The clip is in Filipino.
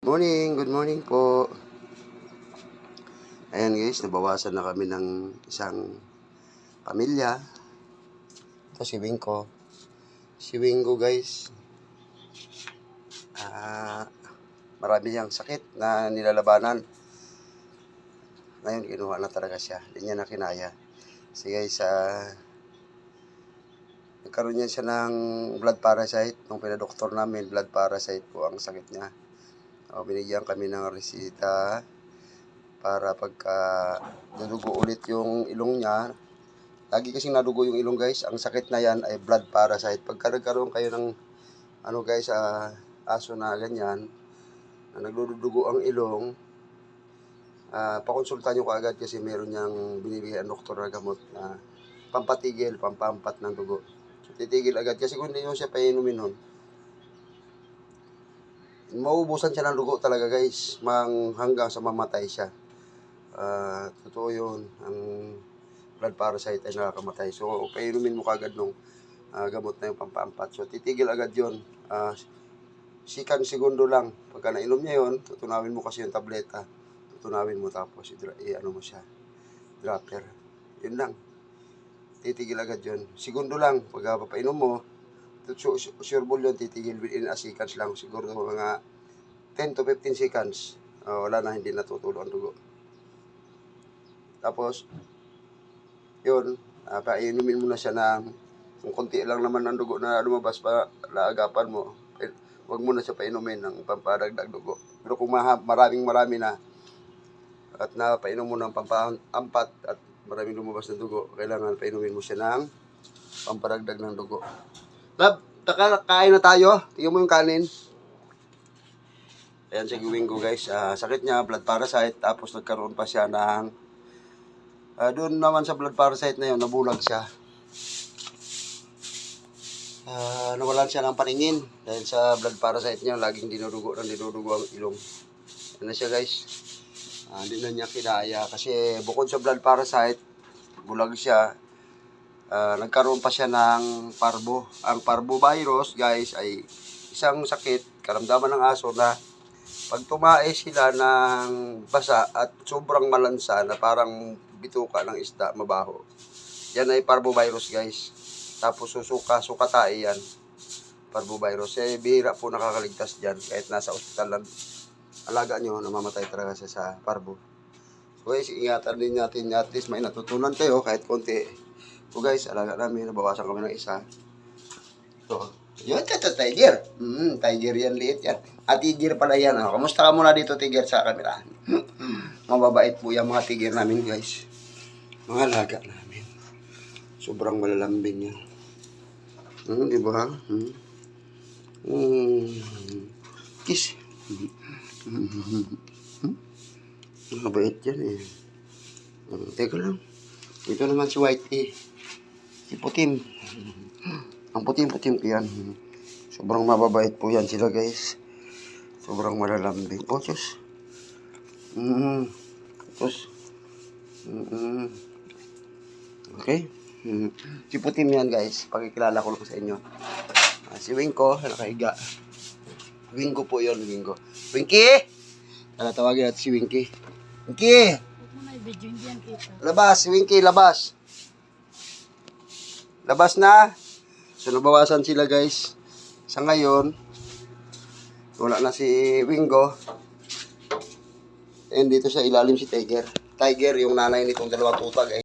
Good morning po. Ayan guys, nabawasan na kami ng isang pamilya. Ito si Winko. Si Winko guys, marami siyang sakit na nilalabanan. Ngayon, kinuha na talaga siya. Hindi niya na kinaya. Kasi guys, nagkaroon niya siya ng blood parasite. Nung pinadoktor namin, blood parasite po ang sakit niya. Binigyan kami ng resita para pagka nadugo ulit yung ilong niya. Lagi kasing nadugo yung ilong guys. Ang sakit na yan ay blood parasite. Pagka nagkaroon kayo ng guys, aso na ganyan, na nagdudugo ang ilong, pakonsulta nyo kaagad kasi meron niyang binibigyan ng doktor na gamot na pampatigil, pampampat ng dugo. So, titigil agad kasi kung hindi nyo siya painumin nun, mauubusan siya ng dugo talaga guys, hanggang sa mamatay siya. Totoo yun, ang blood parasite ay nakakamatay. So, painumin mo kagad nung gamot na yung pampampat. So, titigil agad yun. Sikang segundo lang. Pagka nainom niya yun, tutunawin mo kasi yung tableta. Tutunawin mo tapos mo siya. Dropper. Yun lang. Titigil agad yun. Segundo lang. Pagka papainom mo, sure ball yun, titigil within a seconds lang. Siguro mga 10 to 15 seconds. Wala na, hindi natutulo ang dugo. Tapos, yun, painumin mo na siya ng kung konti lang naman ang dugo na lumabas pa, laagapan mo. Huwag mo na siya painumin ng pampadagdag dugo. Pero kung marami na, at napainom mo ng pampampat at maraming lumabas na dugo, kailangan painumin mo siya ng pampadagdag ng dugo. Lab, kain na tayo. Tingnan mo yung kanin. Ayan si Winko guys. Sakit niya, blood parasite. Tapos nagkaroon pa siya ng doon naman sa blood parasite na yun, nabulag siya. Nawalan siya ng paningin dahil sa blood parasite niya, laging dinudugo ang ilong. Yan na siya guys. Hindi na niya kinaya kasi bukod sa blood parasite, bulag siya. Nagkaroon pa siya ng parvo. Ang parvovirus guys ay isang sakit, karamdaman ng aso na pag tumae sila ng basa at sobrang malansa na parang bituka ng isda, mabaho. Yan ay parvovirus guys. Tapos sukatai yan. Parvovirus. Bihira po nakakaligtas dyan. Kahit nasa ospital lang, alaga nyo, namamatay talaga siya sa parvo. So guys, ingatan din natin. At least may natutunan kayo kahit konti. So guys, alaga namin. Nabawasan kami ng isa. So, yun ka to, Tiger. Tiger yan, liit yan. Tiger pala yan. Kamusta ka muna dito, Tiger, sa camera? Mababait po yung mga Tiger namin, guys. Mga alaga namin. Sobrang malalambing yan. Di ba? Kiss. Mabait yan eh. Teka lang. Ito naman si Whitey. Si Putim. Ang putim-putim ko yan. Sobrang mababait po yan sila guys. Sobrang malalambing. Oh, Diyos. Diyos. Okay. Si Putim yan guys. Pagkikilala ko lang sa inyo. Si Winko, nakahiga. Winko po yun, Winko. Winky! Tawagin natin si Winky. Winky! Labas, si Winky, labas. Labas na. So, nabawasan sila guys. Sa ngayon, wala na si Wingo. And dito sa ilalim si Tiger. Tiger, yung nanay nitong dalawang tuta guys.